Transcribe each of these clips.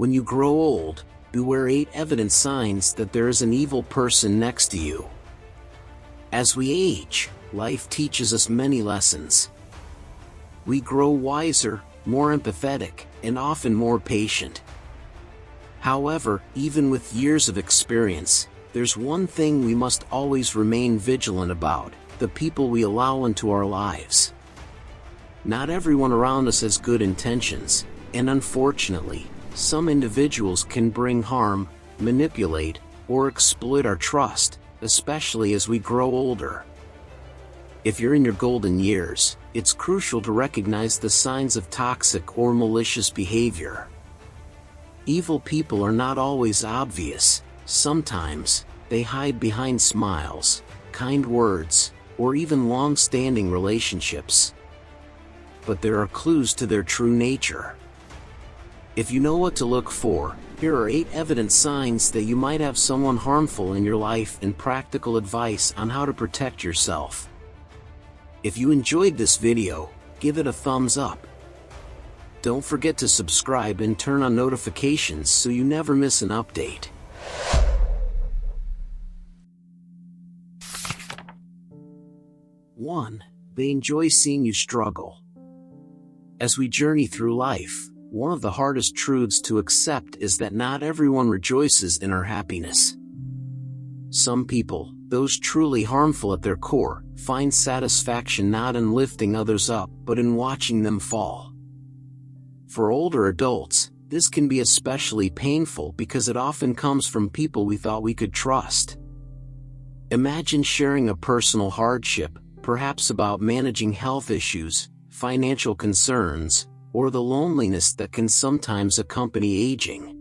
When you grow old, beware 8 evident signs that there is an evil person next to you. As we age, life teaches us many lessons. We grow wiser, more empathetic, and often more patient. However, even with years of experience, there's one thing we must always remain vigilant about: the people we allow into our lives. Not everyone around us has good intentions, and unfortunately, some individuals can bring harm, manipulate, or exploit our trust, especially as we grow older. If you're in your golden years, it's crucial to recognize the signs of toxic or malicious behavior. Evil people are not always obvious. Sometimes, they hide behind smiles, kind words, or even long-standing relationships. But there are clues to their true nature. If you know what to look for, here are 8 evident signs that you might have someone harmful in your life and practical advice on how to protect yourself. If you enjoyed this video, give it a thumbs up. Don't forget to subscribe and turn on notifications so you never miss an update. 1. They enjoy seeing you struggle. As we journey through life, one of the hardest truths to accept is that not everyone rejoices in our happiness. Some people, those truly harmful at their core, find satisfaction not in lifting others up but in watching them fall. For older adults, this can be especially painful because it often comes from people we thought we could trust. Imagine sharing a personal hardship, perhaps about managing health issues, financial concerns, or the loneliness that can sometimes accompany aging.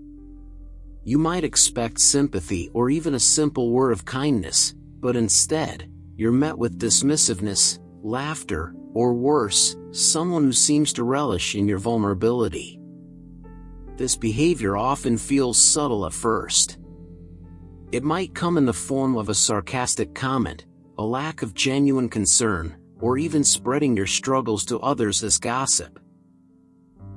You might expect sympathy or even a simple word of kindness, but instead, you're met with dismissiveness, laughter, or worse, someone who seems to relish in your vulnerability. This behavior often feels subtle at first. It might come in the form of a sarcastic comment, a lack of genuine concern, or even spreading your struggles to others as gossip.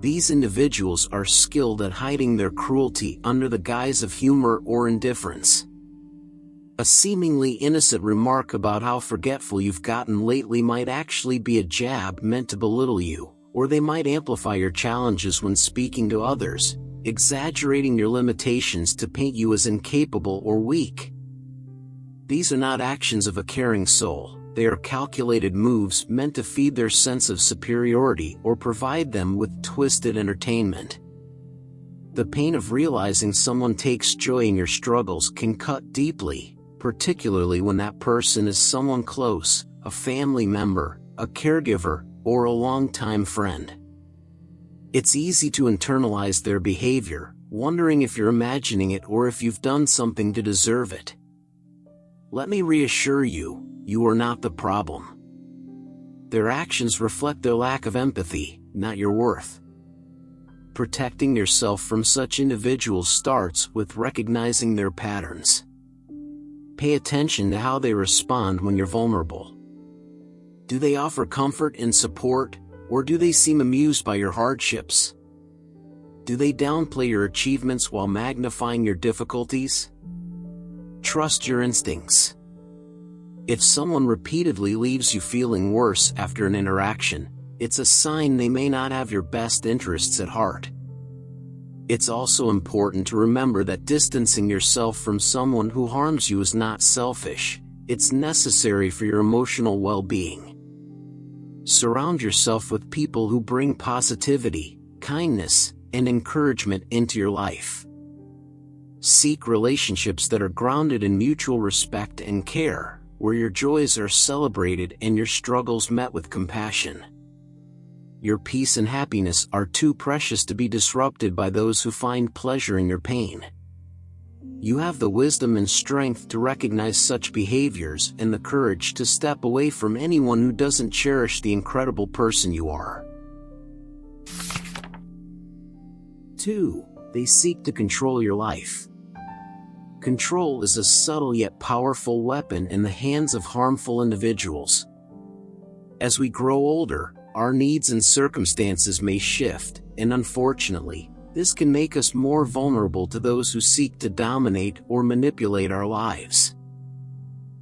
These individuals are skilled at hiding their cruelty under the guise of humor or indifference. A seemingly innocent remark about how forgetful you've gotten lately might actually be a jab meant to belittle you, or they might amplify your challenges when speaking to others, exaggerating your limitations to paint you as incapable or weak. These are not actions of a caring soul. They are calculated moves meant to feed their sense of superiority or provide them with twisted entertainment. The pain of realizing someone takes joy in your struggles can cut deeply, particularly when that person is someone close, a family member, a caregiver, or a longtime friend. It's easy to internalize their behavior, wondering if you're imagining it or if you've done something to deserve it. Let me reassure you, you are not the problem. Their actions reflect their lack of empathy, not your worth. Protecting yourself from such individuals starts with recognizing their patterns. Pay attention to how they respond when you're vulnerable. Do they offer comfort and support, or do they seem amused by your hardships? Do they downplay your achievements while magnifying your difficulties? Trust your instincts. If someone repeatedly leaves you feeling worse after an interaction, it's a sign they may not have your best interests at heart. It's also important to remember that distancing yourself from someone who harms you is not selfish, it's necessary for your emotional well-being. Surround yourself with people who bring positivity, kindness, and encouragement into your life. Seek relationships that are grounded in mutual respect and care, where your joys are celebrated and your struggles met with compassion. Your peace and happiness are too precious to be disrupted by those who find pleasure in your pain. You have the wisdom and strength to recognize such behaviors and the courage to step away from anyone who doesn't cherish the incredible person you are. 2. They seek to control your life. Control is a subtle yet powerful weapon in the hands of harmful individuals. As we grow older, our needs and circumstances may shift, and unfortunately, This can make us more vulnerable to those who seek to dominate or manipulate our lives.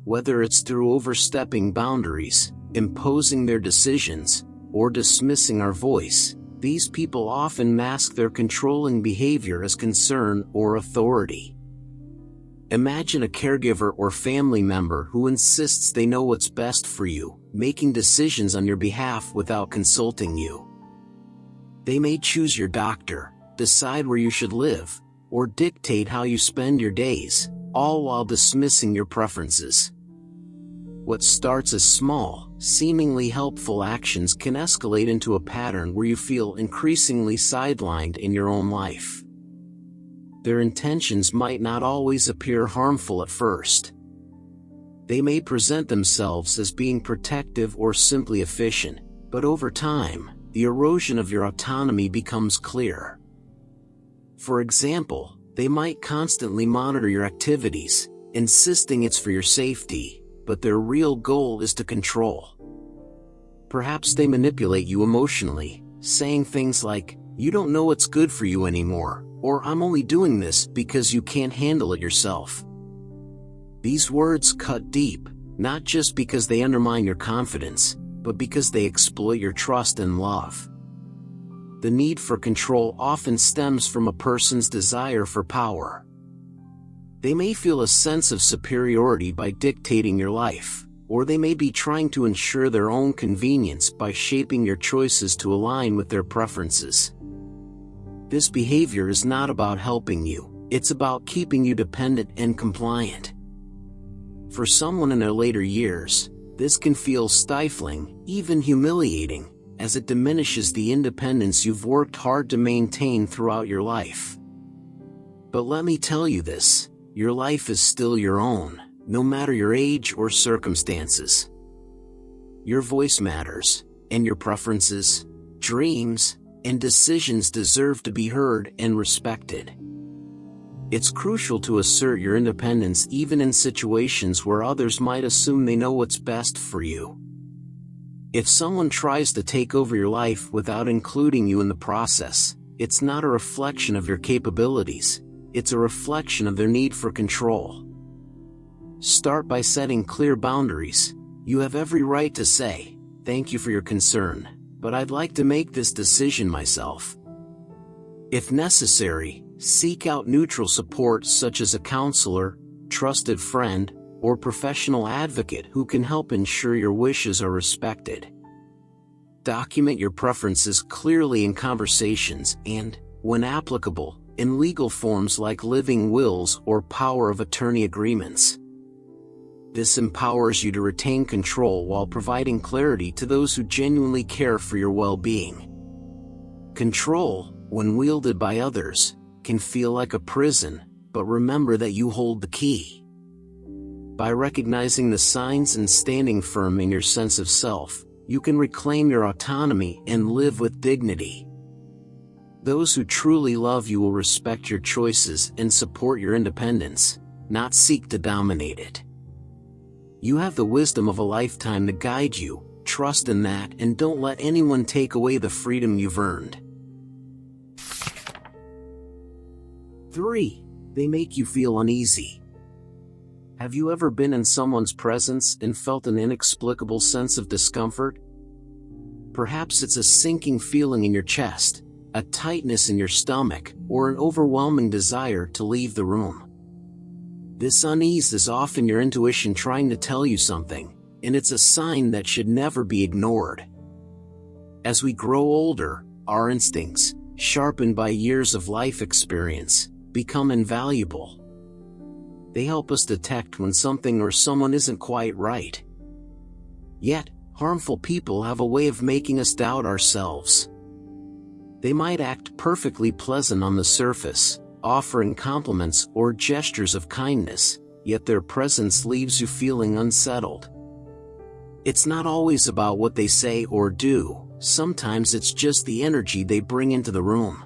Whether it's through overstepping boundaries, imposing their decisions, or dismissing our voice, these people often mask their controlling behavior as concern or authority. Imagine a caregiver or family member who insists they know what's best for you, making decisions on your behalf without consulting you. They may choose your doctor, decide where you should live, or dictate how you spend your days, all while dismissing your preferences. What starts as small, seemingly helpful actions can escalate into a pattern where you feel increasingly sidelined in your own life. Their intentions might not always appear harmful at first. They may present themselves as being protective or simply efficient, but over time, the erosion of your autonomy becomes clear. For example, they might constantly monitor your activities, insisting it's for your safety, but their real goal is to control. Perhaps they manipulate you emotionally, saying things like, "You don't know what's good for you anymore," or "I'm only doing this because you can't handle it yourself." These words cut deep, not just because they undermine your confidence, but because they exploit your trust and love. The need for control often stems from a person's desire for power. They may feel a sense of superiority by dictating your life, or they may be trying to ensure their own convenience by shaping your choices to align with their preferences. This behavior is not about helping you, it's about keeping you dependent and compliant. For someone in their later years, this can feel stifling, even humiliating, as it diminishes the independence you've worked hard to maintain throughout your life. But let me tell you this, your life is still your own, no matter your age or circumstances. Your voice matters, and your preferences, dreams, and decisions deserve to be heard and respected. It's crucial to assert your independence even in situations where others might assume they know what's best for you. If someone tries to take over your life without including you in the process, it's not a reflection of your capabilities, it's a reflection of their need for control. Start by setting clear boundaries. You have every right to say, "Thank you for your concern, but I'd like to make this decision myself." If necessary, seek out neutral support such as a counselor, trusted friend, or professional advocate who can help ensure your wishes are respected. Document your preferences clearly in conversations and, when applicable, in legal forms like living wills or power of attorney agreements. This empowers you to retain control while providing clarity to those who genuinely care for your well-being. Control, when wielded by others, can feel like a prison, but remember that you hold the key. By recognizing the signs and standing firm in your sense of self, you can reclaim your autonomy and live with dignity. Those who truly love you will respect your choices and support your independence, not seek to dominate it. You have the wisdom of a lifetime to guide you, trust in that, and don't let anyone take away the freedom you've earned. 3. They make you feel uneasy. Have you ever been in someone's presence and felt an inexplicable sense of discomfort? Perhaps it's a sinking feeling in your chest, a tightness in your stomach, or an overwhelming desire to leave the room. This unease is often your intuition trying to tell you something, and it's a sign that should never be ignored. As we grow older, our instincts, sharpened by years of life experience, become invaluable. They help us detect when something or someone isn't quite right. Yet, harmful people have a way of making us doubt ourselves. They might act perfectly pleasant on the surface, offering compliments or gestures of kindness, yet their presence leaves you feeling unsettled. It's not always about what they say or do, sometimes it's just the energy they bring into the room.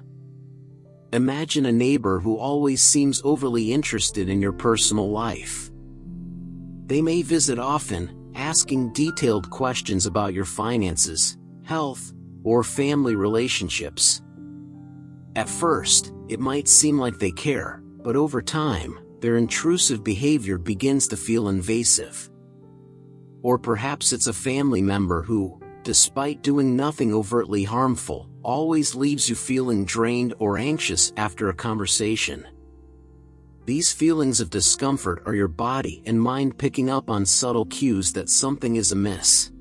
Imagine a neighbor who always seems overly interested in your personal life. They may visit often, asking detailed questions about your finances, health, or family relationships. At first, it might seem like they care, but over time, their intrusive behavior begins to feel invasive. Or perhaps it's a family member who, despite doing nothing overtly harmful, always leaves you feeling drained or anxious after a conversation. These feelings of discomfort are your body and mind picking up on subtle cues that something is amiss.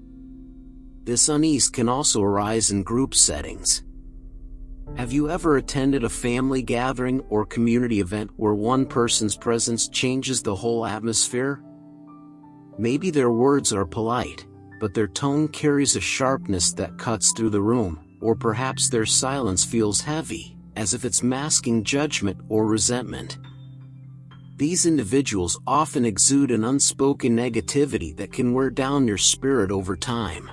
This unease can also arise in group settings. Have you ever attended a family gathering or community event where one person's presence changes the whole atmosphere? Maybe their words are polite, but their tone carries a sharpness that cuts through the room, or perhaps their silence feels heavy, as if it's masking judgment or resentment. These individuals often exude an unspoken negativity that can wear down your spirit over time.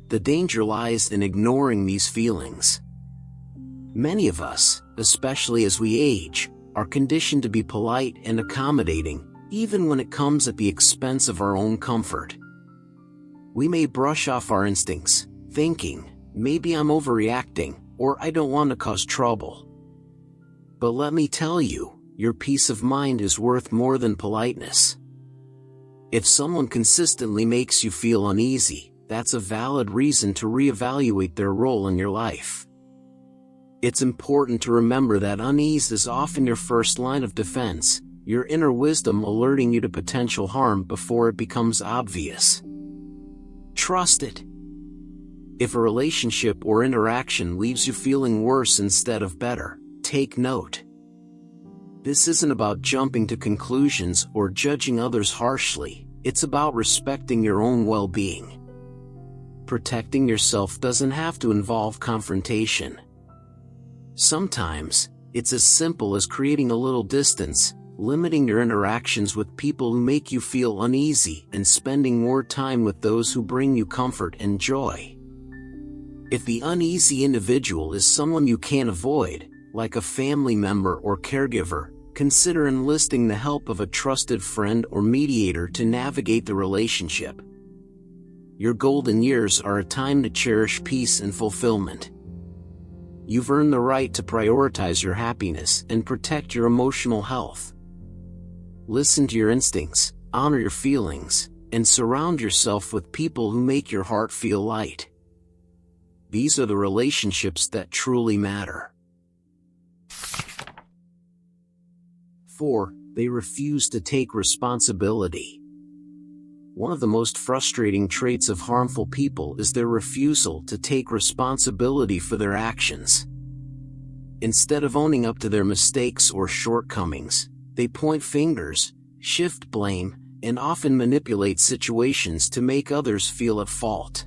The danger lies in ignoring these feelings. Many of us, especially as we age, are conditioned to be polite and accommodating, even when it comes at the expense of our own comfort. We may brush off our instincts, thinking, maybe I'm overreacting, or I don't want to cause trouble. But let me tell you, your peace of mind is worth more than politeness. If someone consistently makes you feel uneasy, that's a valid reason to reevaluate their role in your life. It's important to remember that unease is often your first line of defense, your inner wisdom alerting you to potential harm before it becomes obvious. Trust it. If a relationship or interaction leaves you feeling worse instead of better, take note. This isn't about jumping to conclusions or judging others harshly, it's about respecting your own well-being. Protecting yourself doesn't have to involve confrontation. Sometimes, it's as simple as creating a little distance, limiting your interactions with people who make you feel uneasy, and spending more time with those who bring you comfort and joy. If the uneasy individual is someone you can't avoid, like a family member or caregiver, consider enlisting the help of a trusted friend or mediator to navigate the relationship. Your golden years are a time to cherish peace and fulfillment. You've earned the right to prioritize your happiness and protect your emotional health. Listen to your instincts, honor your feelings, and surround yourself with people who make your heart feel light. These are the relationships that truly matter. 4. They refuse to take responsibility. One of the most frustrating traits of harmful people is their refusal to take responsibility for their actions. Instead of owning up to their mistakes or shortcomings, they point fingers, shift blame, and often manipulate situations to make others feel at fault.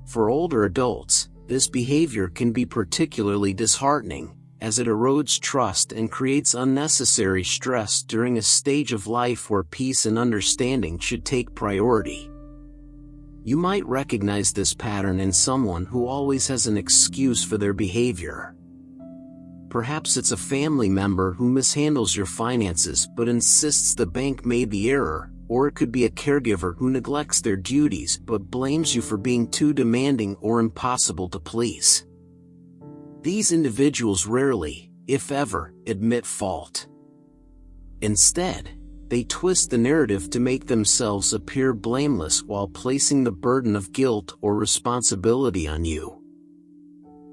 For older adults, this behavior can be particularly disheartening, as it erodes trust and creates unnecessary stress during a stage of life where peace and understanding should take priority. You might recognize this pattern in someone who always has an excuse for their behavior. Perhaps it's a family member who mishandles your finances but insists the bank made the error, or it could be a caregiver who neglects their duties but blames you for being too demanding or impossible to please. These individuals rarely, if ever, admit fault. Instead, they twist the narrative to make themselves appear blameless while placing the burden of guilt or responsibility on you.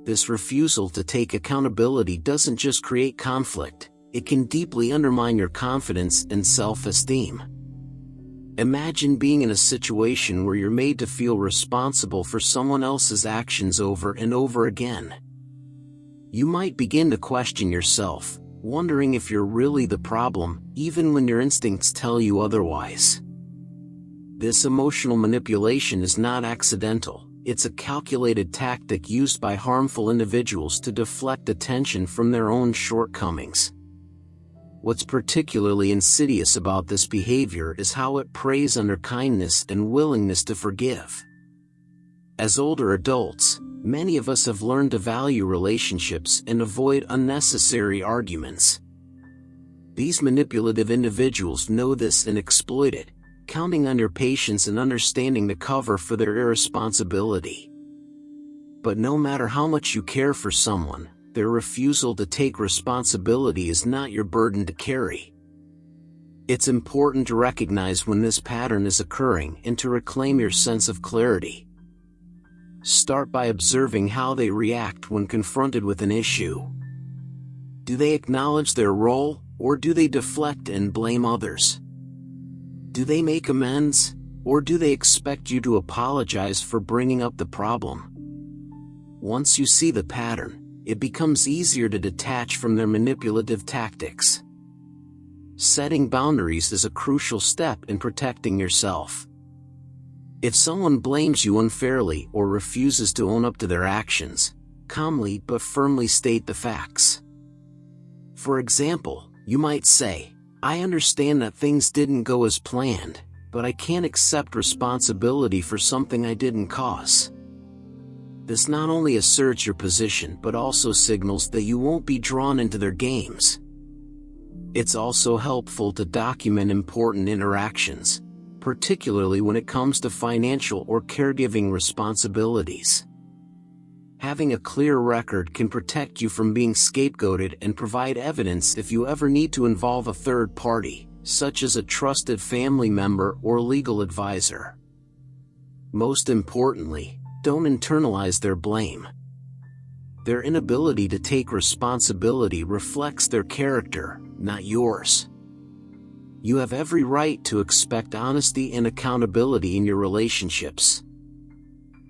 This refusal to take accountability doesn't just create conflict, it can deeply undermine your confidence and self-esteem. Imagine being in a situation where you're made to feel responsible for someone else's actions over and over again. You might begin to question yourself, wondering if you're really the problem, even when your instincts tell you otherwise. This emotional manipulation is not accidental, it's a calculated tactic used by harmful individuals to deflect attention from their own shortcomings. What's particularly insidious about this behavior is how it preys on their kindness and willingness to forgive. As older adults, many of us have learned to value relationships and avoid unnecessary arguments. These manipulative individuals know this and exploit it, counting on your patience and understanding to cover for their irresponsibility. But no matter how much you care for someone, Their refusal to take responsibility is not your burden to carry. It's important to recognize when this pattern is occurring and to reclaim your sense of clarity. Start by observing how they react when confronted with an issue. Do they acknowledge their role, or do they deflect and blame others? Do they make amends, or do they expect you to apologize for bringing up the problem? Once you see the pattern, it becomes easier to detach from their manipulative tactics. Setting boundaries is a crucial step in protecting yourself. If someone blames you unfairly or refuses to own up to their actions, calmly but firmly state the facts. For example, you might say, "I understand that things didn't go as planned, but I can't accept responsibility for something I didn't cause." This not only asserts your position but also signals that you won't be drawn into their games. It's also helpful to document important interactions, particularly when it comes to financial or caregiving responsibilities. Having a clear record can protect you from being scapegoated and provide evidence if you ever need to involve a third party, such as a trusted family member or legal advisor. Most importantly, don't internalize their blame. Their inability to take responsibility reflects their character, not yours. You have every right to expect honesty and accountability in your relationships.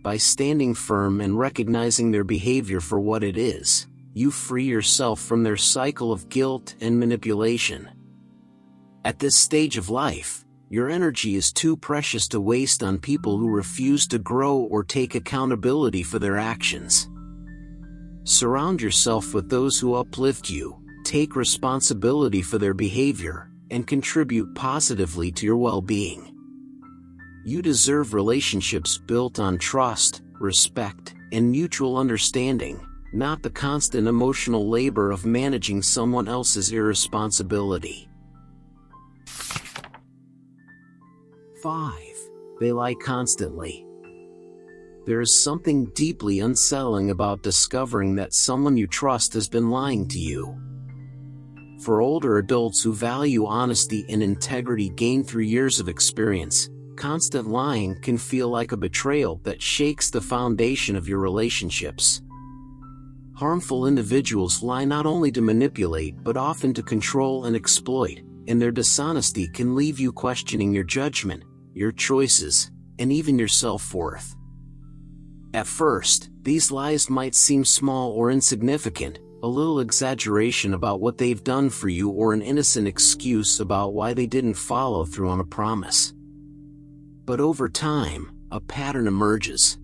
By standing firm and recognizing their behavior for what it is, you free yourself from their cycle of guilt and manipulation. At this stage of life, your energy is too precious to waste on people who refuse to grow or take accountability for their actions. Surround yourself with those who uplift you, take responsibility for their behavior, and contribute positively to your well-being. You deserve relationships built on trust, respect, and mutual understanding, not the constant emotional labor of managing someone else's irresponsibility. 5. They lie constantly. There is something deeply unsettling about discovering that someone you trust has been lying to you. For older adults who value honesty and integrity gained through years of experience, constant lying can feel like a betrayal that shakes the foundation of your relationships. Harmful individuals lie not only to manipulate but often to control and exploit, and their dishonesty can leave you questioning your judgment, your choices, and even your self-worth. At first, these lies might seem small or insignificant, a little exaggeration about what they've done for you or an innocent excuse about why they didn't follow through on a promise. But over time, a pattern emerges.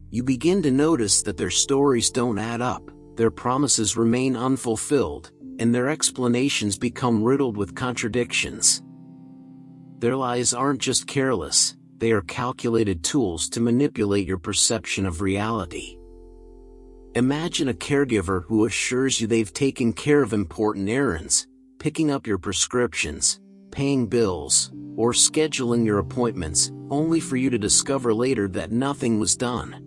You begin to notice that their stories don't add up, their promises remain unfulfilled, and their explanations become riddled with contradictions. Their lies aren't just careless, they are calculated tools to manipulate your perception of reality. Imagine a caregiver who assures you they've taken care of important errands, picking up your prescriptions, paying bills, or scheduling your appointments, only for you to discover later that nothing was done.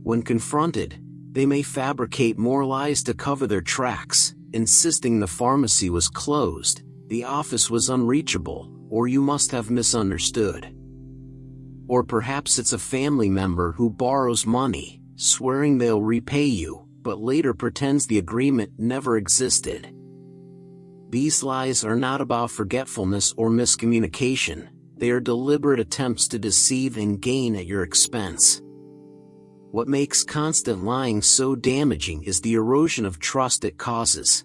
When confronted, they may fabricate more lies to cover their tracks, insisting the pharmacy was closed, the office was unreachable, or you must have misunderstood. Or perhaps it's a family member who borrows money, swearing they'll repay you, but later pretends the agreement never existed. These lies are not about forgetfulness or miscommunication, they are deliberate attempts to deceive and gain at your expense. What makes constant lying so damaging is the erosion of trust it causes.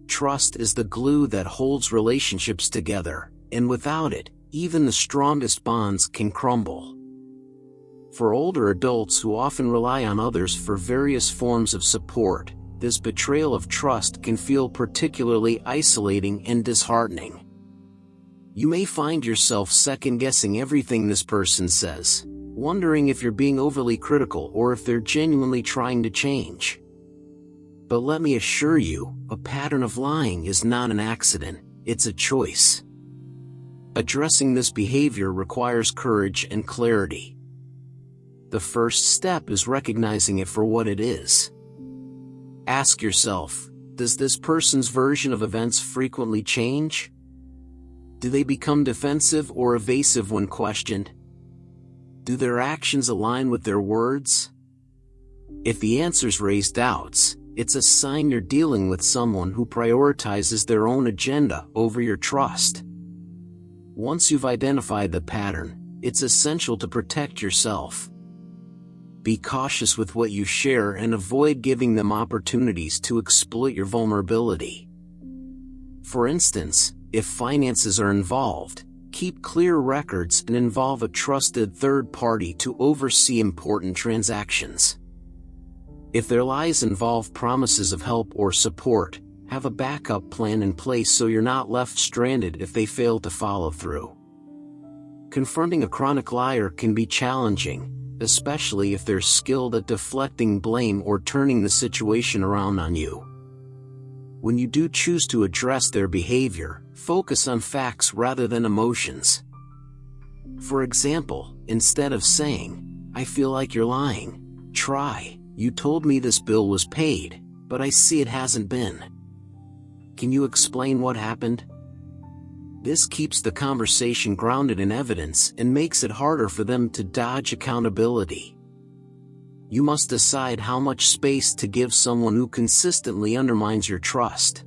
Trust is the glue that holds relationships together, and without it, even the strongest bonds can crumble. For older adults who often rely on others for various forms of support, this betrayal of trust can feel particularly isolating and disheartening. You may find yourself second-guessing everything this person says, wondering if you're being overly critical or if they're genuinely trying to change. But let me assure you, a pattern of lying is not an accident, it's a choice. Addressing this behavior requires courage and clarity. The first step is recognizing it for what it is. Ask yourself, does this person's version of events frequently change? Do they become defensive or evasive when questioned? Do their actions align with their words? If the answers raise doubts, it's a sign you're dealing with someone who prioritizes their own agenda over your trust. Once you've identified the pattern, it's essential to protect yourself. Be cautious with what you share and avoid giving them opportunities to exploit your vulnerability. For instance, if finances are involved, keep clear records and involve a trusted third party to oversee important transactions. If their lies involve promises of help or support, have a backup plan in place so you're not left stranded if they fail to follow through. Confronting a chronic liar can be challenging, especially if they're skilled at deflecting blame or turning the situation around on you. When you do choose to address their behavior, focus on facts rather than emotions. For example, instead of saying, "I feel like you're lying," try, "You told me this bill was paid, but I see it hasn't been. Can you explain what happened?" This keeps the conversation grounded in evidence and makes it harder for them to dodge accountability. You must decide how much space to give someone who consistently undermines your trust.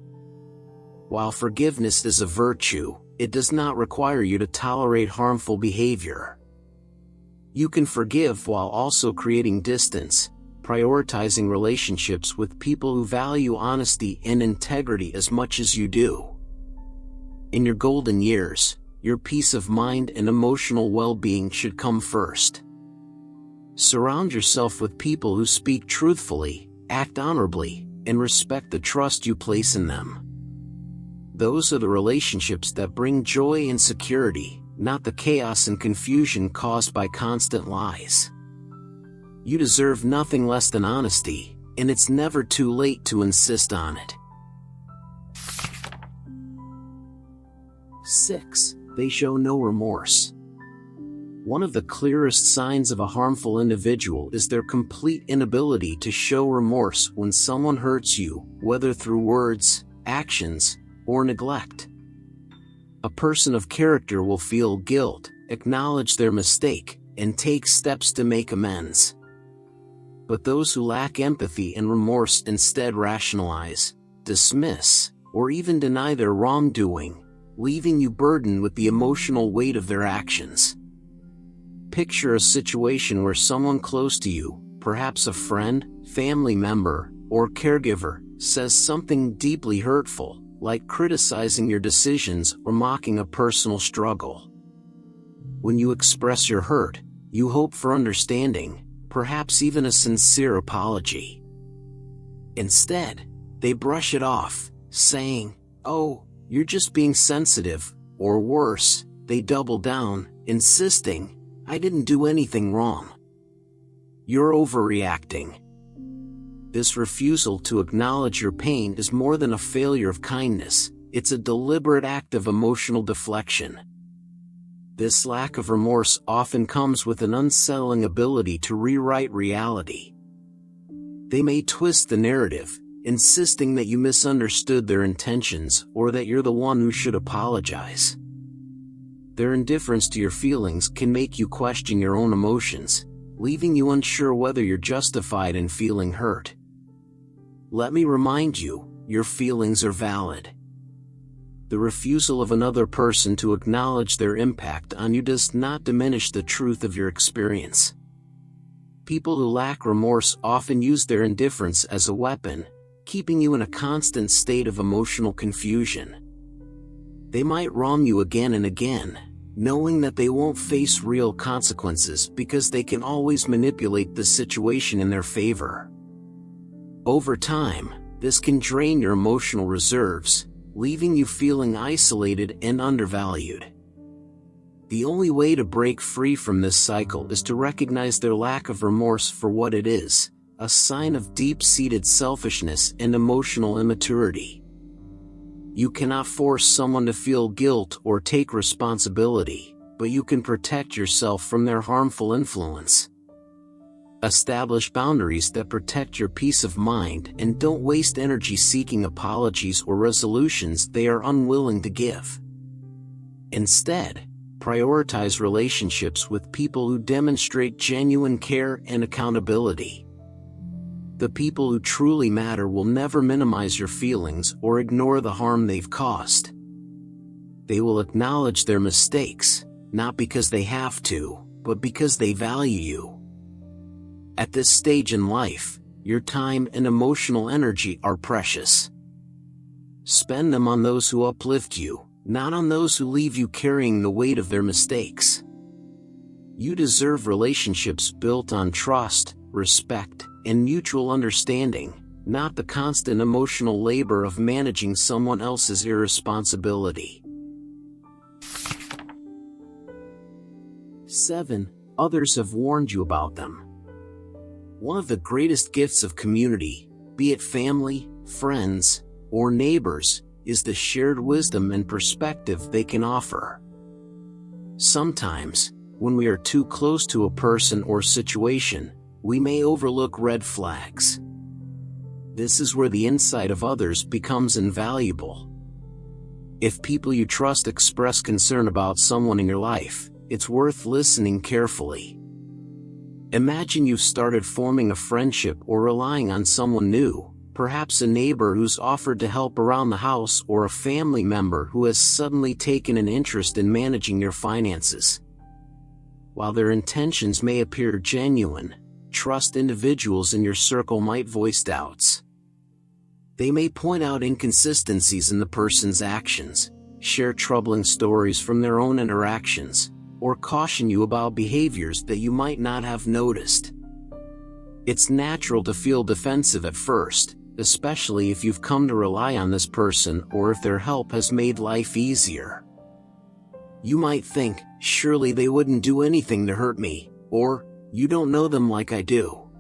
While forgiveness is a virtue, it does not require you to tolerate harmful behavior. You can forgive while also creating distance, prioritizing relationships with people who value honesty and integrity as much as you do. In your golden years, your peace of mind and emotional well-being should come first. Surround yourself with people who speak truthfully, act honorably, and respect the trust you place in them. Those are the relationships that bring joy and security, not the chaos and confusion caused by constant lies. You deserve nothing less than honesty, and it's never too late to insist on it. 6. They show no remorse. One of the clearest signs of a harmful individual is their complete inability to show remorse when someone hurts you, whether through words, actions, or neglect. A person of character will feel guilt, acknowledge their mistake, and take steps to make amends. But those who lack empathy and remorse instead rationalize, dismiss, or even deny their wrongdoing, leaving you burdened with the emotional weight of their actions. Picture a situation where someone close to you, perhaps a friend, family member, or caregiver, says something deeply hurtful, like criticizing your decisions or mocking a personal struggle. When you express your hurt, you hope for understanding, perhaps even a sincere apology. Instead, they brush it off, saying, "Oh, you're just being sensitive," or worse, they double down, insisting, "I didn't do anything wrong. You're overreacting." This refusal to acknowledge your pain is more than a failure of kindness, it's a deliberate act of emotional deflection. This lack of remorse often comes with an unsettling ability to rewrite reality. They may twist the narrative, insisting that you misunderstood their intentions or that you're the one who should apologize. Their indifference to your feelings can make you question your own emotions, leaving you unsure whether you're justified in feeling hurt. Let me remind you, your feelings are valid. The refusal of another person to acknowledge their impact on you does not diminish the truth of your experience. People who lack remorse often use their indifference as a weapon, keeping you in a constant state of emotional confusion. They might wrong you again and again, knowing that they won't face real consequences because they can always manipulate the situation in their favor. Over time, this can drain your emotional reserves, leaving you feeling isolated and undervalued. The only way to break free from this cycle is to recognize their lack of remorse for what it is, a sign of deep-seated selfishness and emotional immaturity. You cannot force someone to feel guilt or take responsibility, but you can protect yourself from their harmful influence. Establish boundaries that protect your peace of mind and don't waste energy seeking apologies or resolutions they are unwilling to give. Instead, prioritize relationships with people who demonstrate genuine care and accountability. The people who truly matter will never minimize your feelings or ignore the harm they've caused. They will acknowledge their mistakes, not because they have to, but because they value you. At this stage in life, your time and emotional energy are precious. Spend them on those who uplift you, not on those who leave you carrying the weight of their mistakes. You deserve relationships built on trust, respect, and mutual understanding, not the constant emotional labor of managing someone else's irresponsibility. 7. Others have warned you about them. One of the greatest gifts of community, be it family, friends, or neighbors, is the shared wisdom and perspective they can offer. Sometimes, when we are too close to a person or situation, we may overlook red flags. This is where the insight of others becomes invaluable. If people you trust express concern about someone in your life, it's worth listening carefully. Imagine you've started forming a friendship or relying on someone new, perhaps a neighbor who's offered to help around the house or a family member who has suddenly taken an interest in managing your finances. While their intentions may appear genuine, trust individuals in your circle might voice doubts. They may point out inconsistencies in the person's actions, share troubling stories from their own interactions, or caution you about behaviors that you might not have noticed. It's natural to feel defensive at first, especially if you've come to rely on this person or if their help has made life easier. You might think, surely they wouldn't do anything to hurt me, or, you don't know them like I do.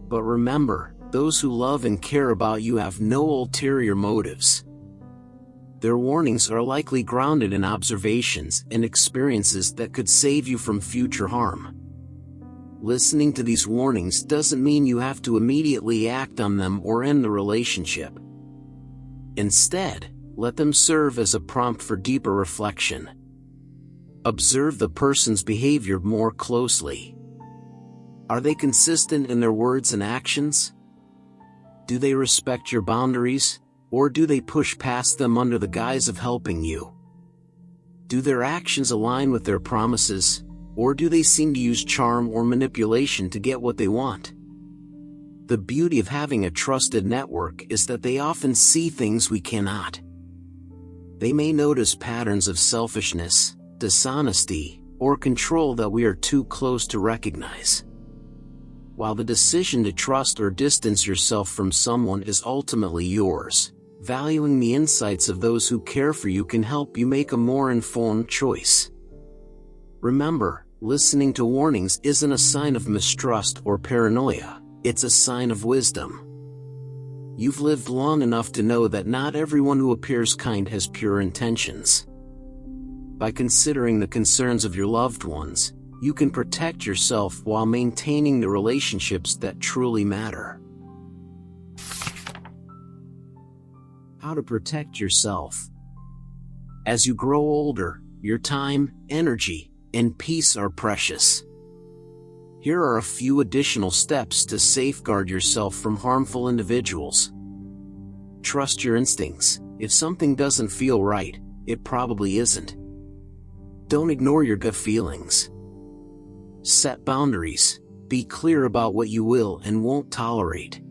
But remember, those who love and care about you have no ulterior motives. Their warnings are likely grounded in observations and experiences that could save you from future harm. Listening to these warnings doesn't mean you have to immediately act on them or end the relationship. Instead, let them serve as a prompt for deeper reflection. Observe the person's behavior more closely. Are they consistent in their words and actions? Do they respect your boundaries? Or do they push past them under the guise of helping you? Do their actions align with their promises, or do they seem to use charm or manipulation to get what they want? The beauty of having a trusted network is that they often see things we cannot. They may notice patterns of selfishness, dishonesty, or control that we are too close to recognize. While the decision to trust or distance yourself from someone is ultimately yours, valuing the insights of those who care for you can help you make a more informed choice. Remember, listening to warnings isn't a sign of mistrust or paranoia, it's a sign of wisdom. You've lived long enough to know that not everyone who appears kind has pure intentions. By considering the concerns of your loved ones, you can protect yourself while maintaining the relationships that truly matter. How to protect yourself. As you grow older, your time, energy, and peace are precious. Here are a few additional steps to safeguard yourself from harmful individuals. Trust your instincts. If something doesn't feel right, it probably isn't. Don't ignore your gut feelings. Set boundaries. Be clear about what you will and won't tolerate.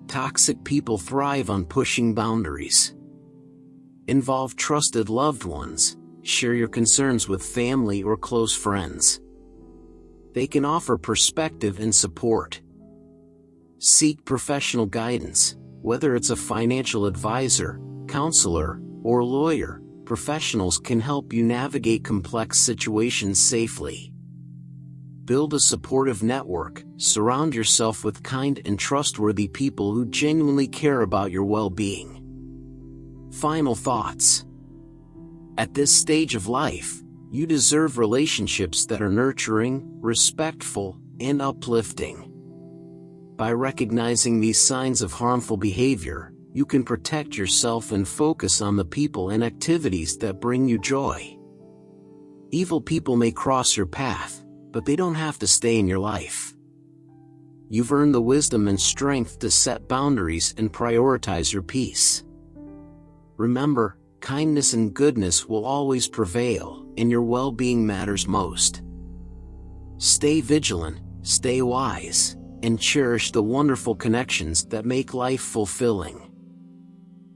Toxic people thrive on pushing boundaries. Involve trusted loved ones. Share your concerns with family or close friends. They can offer perspective and support. Seek professional guidance. Whether it's a financial advisor, counselor, or lawyer, professionals can help you navigate complex situations safely. Build a supportive network. Surround yourself with kind and trustworthy people who genuinely care about your well-being. Final thoughts. At this stage of life, you deserve relationships that are nurturing, respectful, and uplifting. By recognizing these signs of harmful behavior, you can protect yourself and focus on the people and activities that bring you joy. Evil people may cross your path, but they don't have to stay in your life. You've earned the wisdom and strength to set boundaries and prioritize your peace. Remember, kindness and goodness will always prevail, and your well-being matters most. Stay vigilant, stay wise, and cherish the wonderful connections that make life fulfilling.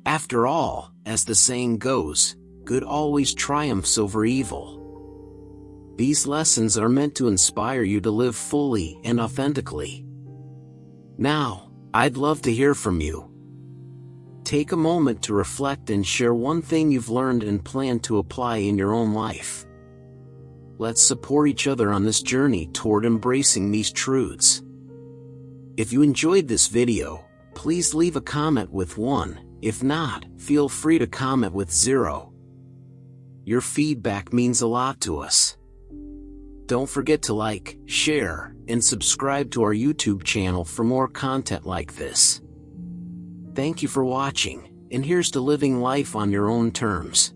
After all, as the saying goes, good always triumphs over evil. These lessons are meant to inspire you to live fully and authentically. Now, I'd love to hear from you. Take a moment to reflect and share one thing you've learned and plan to apply in your own life. Let's support each other on this journey toward embracing these truths. If you enjoyed this video, please leave a comment with 1. If not, feel free to comment with 0. Your feedback means a lot to us. Don't forget to like, share, and subscribe to our YouTube channel for more content like this. Thank you for watching, and here's to living life on your own terms.